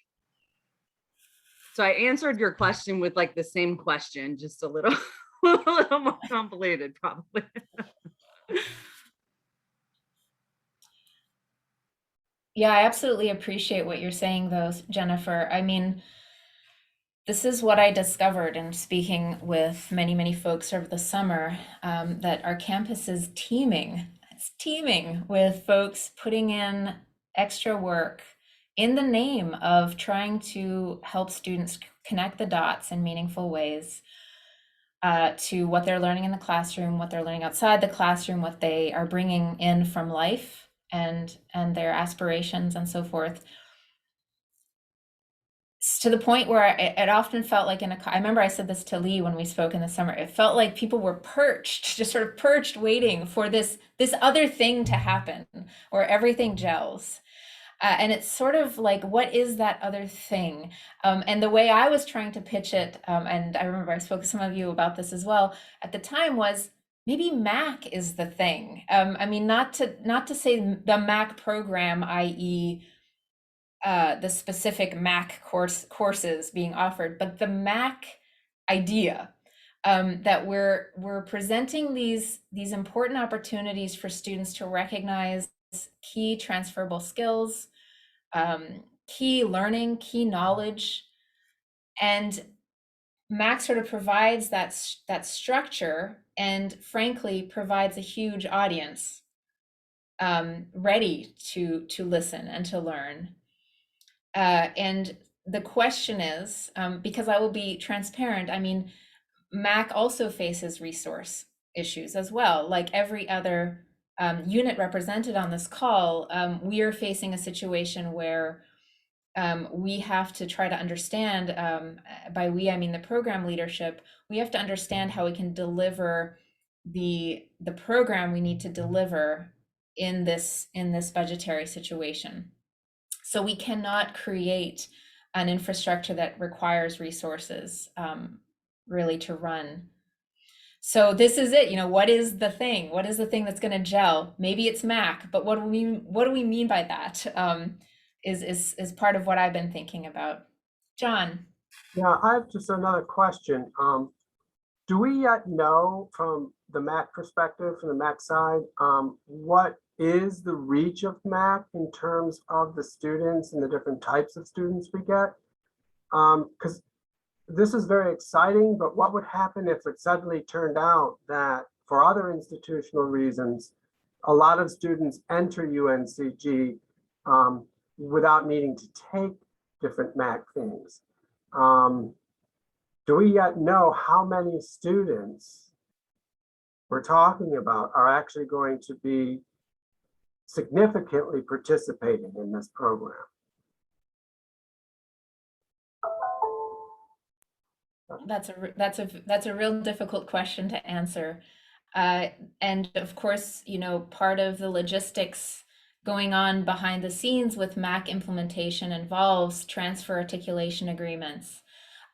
So I answered your question with like the same question, just a little, a little more convoluted, probably. Yeah, I absolutely appreciate what you're saying, though, Jennifer. I mean, this is what I discovered in speaking with many, many folks over the summer, that our campus is teeming. It's teeming with folks putting in extra work in the name of trying to help students connect the dots in meaningful ways to what they're learning in the classroom, what they're learning outside the classroom, what they are bringing in from life and their aspirations and so forth. To the point where it often felt like I remember I said this to Lee when we spoke in the summer, it felt like people were perched, just sort of perched, waiting for this other thing to happen where everything gels. And it's sort of like, what is that other thing? And the way I was trying to pitch it, and I remember I spoke to some of you about this as well at the time, was maybe MAC is the thing. I mean, not to say the MAC program, i.e., the specific MAC courses being offered, but the MAC idea, that we're presenting these important opportunities for students to recognize key transferable skills, key learning, key knowledge, and MAC sort of provides that structure, and frankly provides a huge audience ready to listen and to learn. And the question is, because I will be transparent, I mean, MAC also faces resource issues as well. Like every other unit represented on this call, we are facing a situation where we have to try to understand, by we, I mean the program leadership, we have to understand how we can deliver the program we need to deliver in this budgetary situation. So we cannot create an infrastructure that requires resources really to run. So this is it, what is the thing? What is the thing that's going to gel? Maybe it's MAC, but what do we mean by that? Is part of what I've been thinking about. John. Yeah, I have just another question. Do we yet know from the MAC perspective, from the MAC side, what is the reach of MAC in terms of the students and the different types of students we get? Because this is very exciting, but what would happen if it suddenly turned out that for other institutional reasons, a lot of students enter UNCG without needing to take different MAC things? Do we yet know how many students we're talking about are actually going to be significantly participating in this program? That's a real difficult question to answer. And of course, part of the logistics going on behind the scenes with MAC implementation involves transfer articulation agreements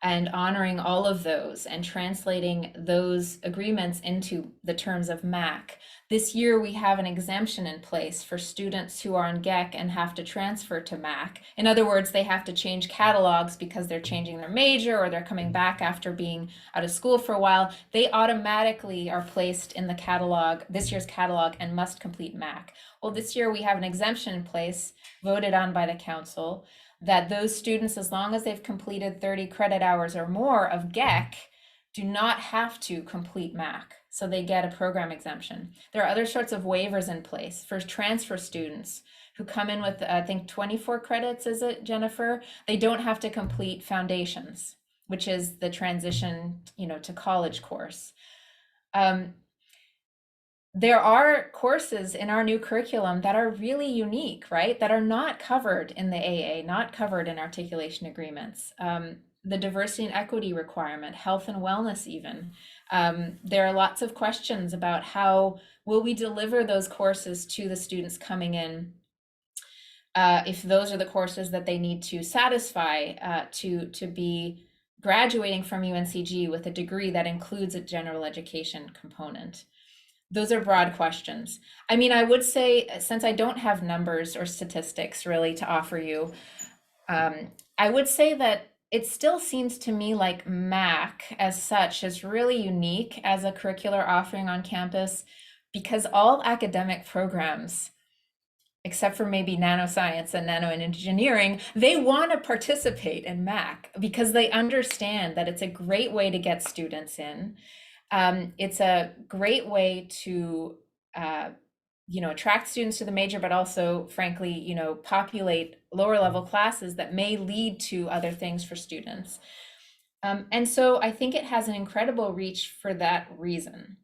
and honoring all of those and translating those agreements into the terms of MAC. This year, we have an exemption in place for students who are on GEC and have to transfer to MAC. In other words, they have to change catalogs because they're changing their major or they're coming back after being out of school for a while. They automatically are placed in the catalog, this year's catalog, and must complete MAC. Well, this year we have an exemption in place voted on by the council that those students, as long as they've completed 30 credit hours or more of GEC, do not have to complete MAC. So they get a program exemption. There are other sorts of waivers in place for transfer students who come in with, I think, 24 credits, is it, Jennifer? They don't have to complete foundations, which is the transition, to college course. There are courses in our new curriculum that are really unique, right? That are not covered in the AA, not covered in articulation agreements. The diversity and equity requirement, health and wellness even. There are lots of questions about how will we deliver those courses to the students coming in if those are the courses that they need to satisfy to be graduating from UNCG with a degree that includes a general education component. Those are broad questions. I mean, I would say, since I don't have numbers or statistics really to offer you, I would say that it still seems to me like MAC as such is really unique as a curricular offering on campus because all academic programs, except for maybe nanoscience and nanoengineering, they want to participate in MAC because they understand that it's a great way to get students in. It's a great way to, attract students to the major, but also, frankly, populate lower level classes that may lead to other things for students. And so I think it has an incredible reach for that reason.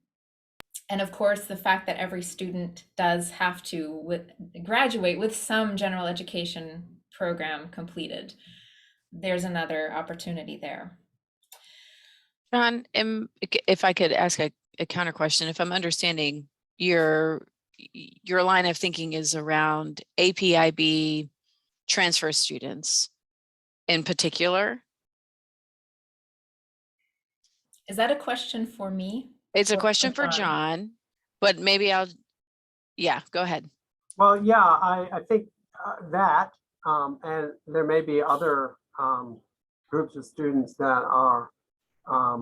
And of course, the fact that every student does have to graduate with some general education program completed, there's another opportunity there. John, if I could ask a counter question, if I'm understanding your line of thinking is around APIB transfer students in particular. Is that a question for me? It's a Or question for John, but maybe go ahead. Well, yeah, I think that, and there may be other groups of students that are, I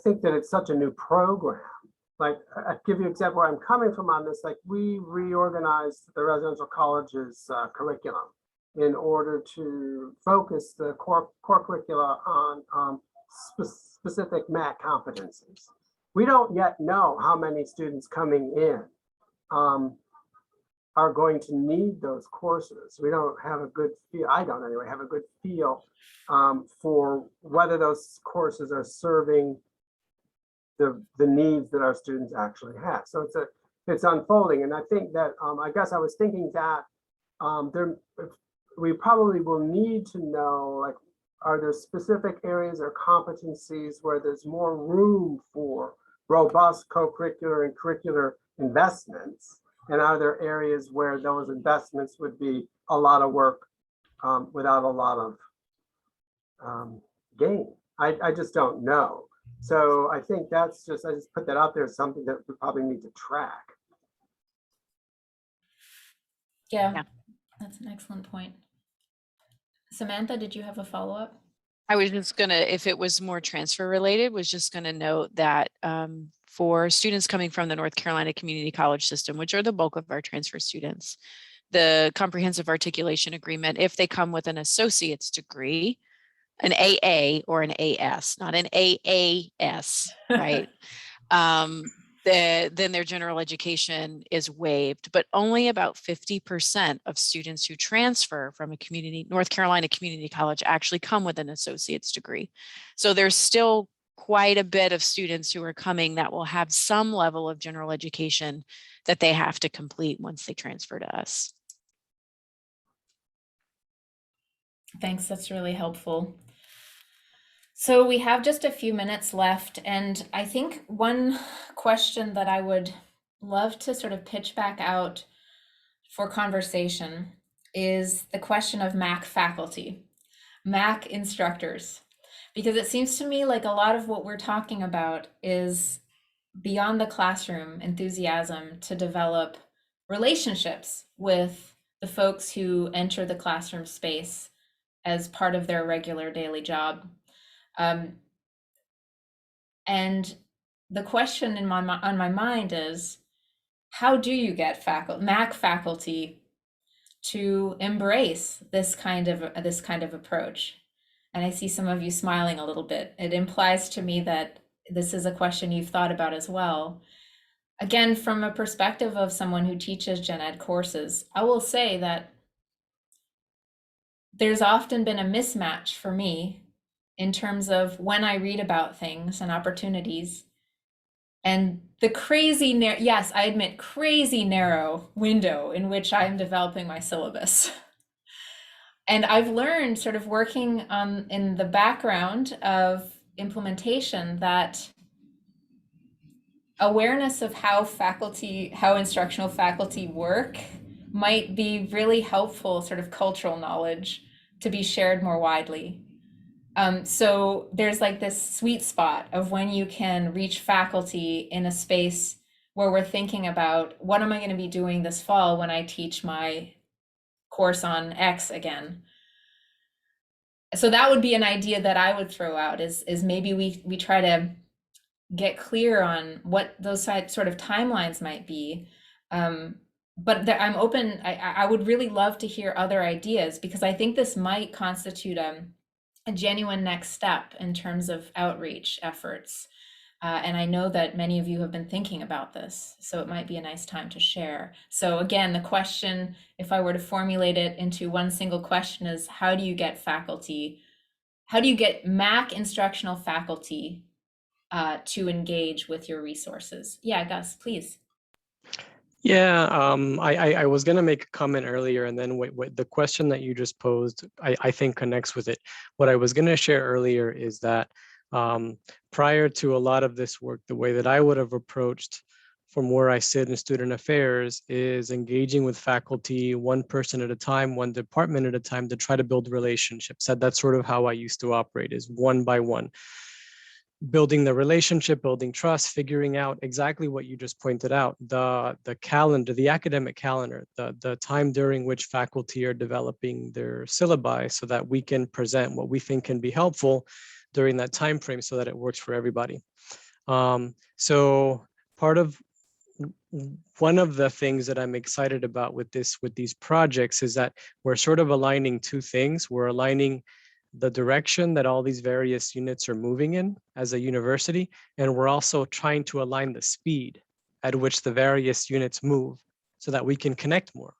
think that it's such a new program. Like, I'll give you an example where I'm coming from on this. Like, we reorganized the residential college's curriculum in order to focus the core curricula on specific MAC competencies. We don't yet know how many students coming in are going to need those courses. We don't have a good feel, I don't anyway, have a good feel for whether those courses are serving the needs that our students actually have. So it's unfolding. And I think that, I guess I was thinking that we probably will need to know, like, are there specific areas or competencies where there's more room for robust co-curricular and curricular investments? And are there areas where those investments would be a lot of work without a lot of gain? I just don't know. So I think I just put that out there as something that we probably need to track. Yeah, that's an excellent point. Samantha, did you have a follow-up? I was just gonna, if it was more transfer related, was just gonna note that for students coming from the North Carolina Community College system, which are the bulk of our transfer students, the comprehensive articulation agreement, if they come with an associate's degree, an AA or an AS, not an AAS, right? Then their general education is waived, but only about 50% of students who transfer from a North Carolina community college actually come with an associate's degree. So there's still quite a bit of students who are coming that will have some level of general education that they have to complete once they transfer to us. Thanks, that's really helpful. So we have just a few minutes left, and I think one question that I would love to sort of pitch back out for conversation is the question of MAC faculty, MAC instructors, because it seems to me like a lot of what we're talking about is beyond the classroom enthusiasm to develop relationships with the folks who enter the classroom space as part of their regular daily job. And the question on my mind is, how do you get MAC faculty to embrace this kind of approach? And I see some of you smiling a little bit. It implies to me that this is a question you've thought about as well. Again, from a perspective of someone who teaches gen ed courses, I will say that there's often been a mismatch for me in terms of when I read about things and opportunities and the crazy, yes, I admit, crazy narrow window in which I'm developing my syllabus. And I've learned, sort of working on in the background of implementation, that awareness of how instructional faculty work might be really helpful sort of cultural knowledge to be shared more widely. So there's like this sweet spot of when you can reach faculty in a space where we're thinking about, what am I going to be doing this fall when I teach my course on X again? So that would be an idea that I would throw out, is maybe we try to get clear on what those sort of timelines might be. But I'm open. I would really love to hear other ideas, because I think this might constitute a genuine next step in terms of outreach efforts. And I know that many of you have been thinking about this, so it might be a nice time to share. So again, the question, if I were to formulate it into one single question, is how do you get MAC instructional faculty to engage with your resources? Yeah, Gus, please. Yeah, I was going to make a comment earlier, and then the question that you just posed, I think connects with it. What I was going to share earlier is that prior to a lot of this work, the way that I would have approached from where I sit in student affairs is engaging with faculty one person at a time, one department at a time, to try to build relationships. That's sort of how I used to operate, is one by one. Building the relationship, building trust, figuring out exactly what you just pointed out, the calendar, the academic calendar, the time during which faculty are developing their syllabi, so that we can present what we think can be helpful during that time frame, so that it works for everybody. So one of the things that I'm excited about with these projects is that we're sort of aligning two things. We're aligning the direction that all these various units are moving in as a university, and we're also trying to align the speed at which the various units move, so that we can connect more.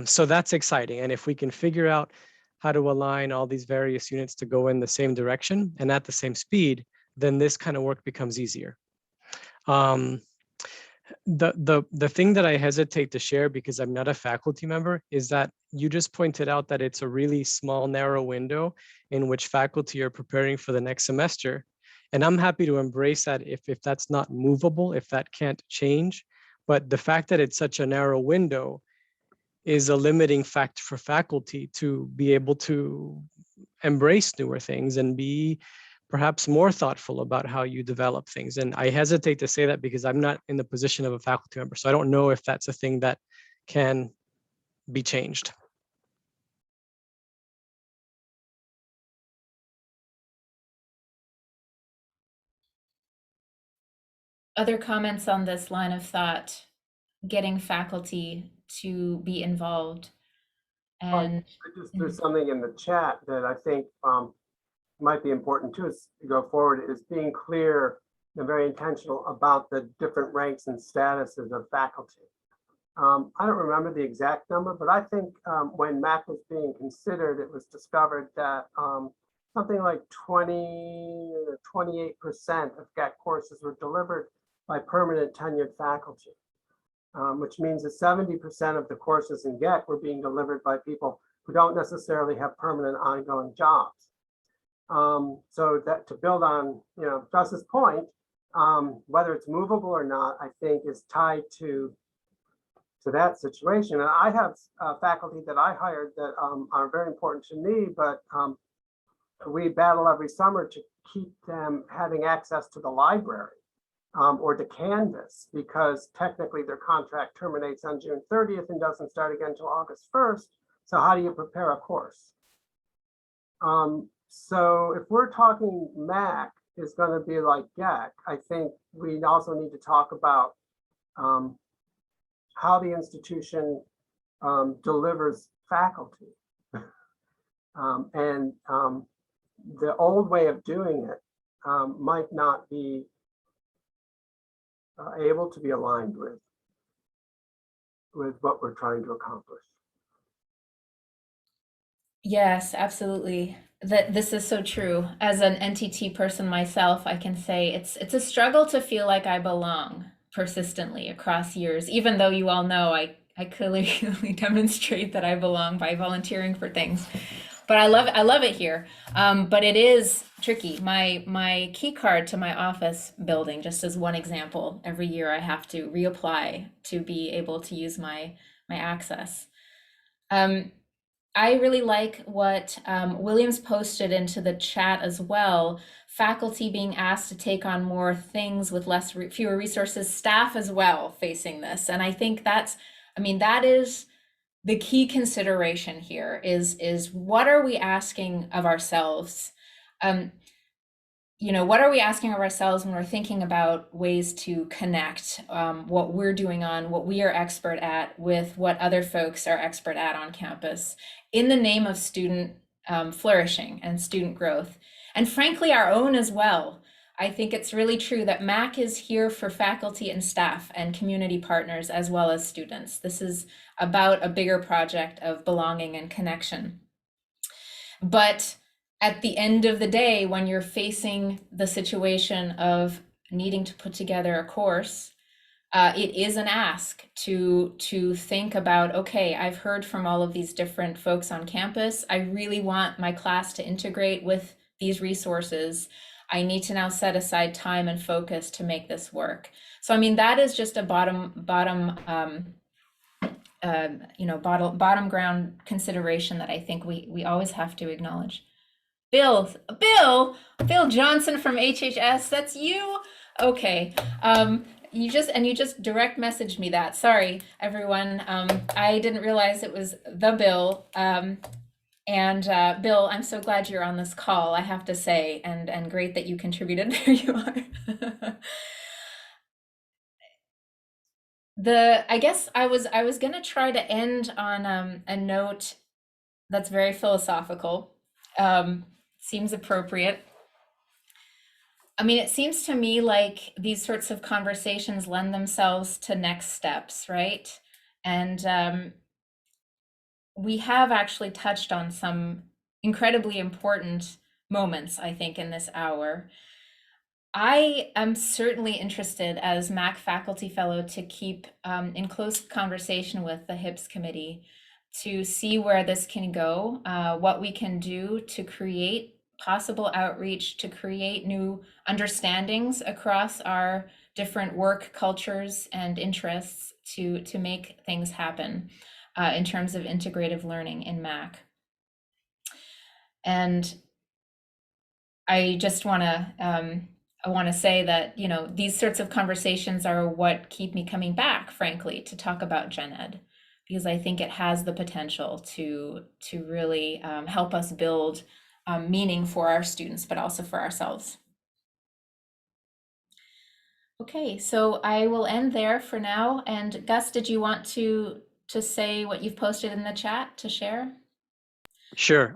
So that's exciting. And if we can figure out how to align all these various units to go in the same direction and at the same speed, then this kind of work becomes easier. The thing that I hesitate to share, because I'm not a faculty member, is that you just pointed out that it's a really small, narrow window in which faculty are preparing for the next semester. And I'm happy to embrace that if that's not movable, if that can't change. But the fact that it's such a narrow window is a limiting factor for faculty to be able to embrace newer things and be perhaps more thoughtful about how you develop things. And I hesitate to say that because I'm not in the position of a faculty member. So I don't know if that's a thing that can be changed. Other comments on this line of thought, getting faculty to be involved? And there's something in the chat that I think might be important too, is to go forward, is being clear and very intentional about the different ranks and statuses of faculty. I don't remember the exact number, but I think when MAC was being considered, it was discovered that something like 20 or 28% of GET courses were delivered by permanent tenured faculty, which means that 70% of the courses in GET were being delivered by people who don't necessarily have permanent ongoing jobs. So that, to build on Gus's point, whether it's movable or not, I think is tied to that situation. And I have faculty that I hired that are very important to me, but we battle every summer to keep them having access to the library or to Canvas, because technically their contract terminates on June 30th and doesn't start again until August 1st. So how do you prepare a course? So if we're talking MAC is going to be like GAC, I think we also need to talk about how the institution delivers faculty. And the old way of doing it might not be able to be aligned with what we're trying to accomplish. Yes, absolutely. This is so true. As an NTT person myself, I can say it's a struggle to feel like I belong persistently across years, even though you all know I clearly demonstrate that I belong by volunteering for things. But I love it here. But it is tricky. My key card to my office building, just as one example, every year I have to reapply to be able to use my access. I really like what Williams posted into the chat as well. Faculty being asked to take on more things with fewer resources, staff as well facing this. And I think that is the key consideration here is what are we asking of ourselves? What are we asking of ourselves when we're thinking about ways to connect what we're doing on what we are expert at with what other folks are expert at on campus in the name of student flourishing and student growth, and frankly, our own as well. I think it's really true that MAC is here for faculty and staff and community partners as well as students. This is about a bigger project of belonging and connection. But at the end of the day, when you're facing the situation of needing to put together a course, it is an ask to think about, okay, I've heard from all of these different folks on campus. I really want my class to integrate with these resources. I need to now set aside time and focus to make this work. So, that is just a bottom ground consideration that I think we always have to acknowledge. Bill Johnson from HHS, that's you? Okay. You just direct messaged me that. Sorry, everyone. I didn't realize it was the Bill. Bill, I'm so glad you're on this call, I have to say, and great that you contributed. There you are. I guess I was gonna try to end on a note that's very philosophical. Seems appropriate. It seems to me like these sorts of conversations lend themselves to next steps, right? And we have actually touched on some incredibly important moments, I think, in this hour. I am certainly interested as MAC faculty fellow to keep in close conversation with the HIPS committee to see where this can go, what we can do to create possible outreach, to create new understandings across our different work cultures and interests to make things happen in terms of integrative learning in MAC. And I just want to say that these sorts of conversations are what keep me coming back, frankly, to talk about Gen Ed, because I think it has the potential to really help us build meaning for our students, but also for ourselves. Okay, so I will end there for now. And Gus, did you want to say what you've posted in the chat to share? Sure.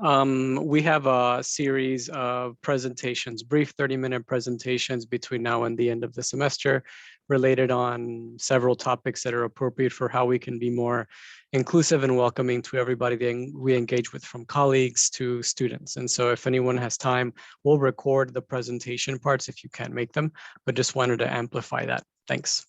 We have a series of presentations, brief 30-minute presentations between now and the end of the semester, related on several topics that are appropriate for how we can be more inclusive and welcoming to everybody that we engage with, from colleagues to students. And so if anyone has time, we'll record the presentation parts if you can't make them, but just wanted to amplify that. Thanks.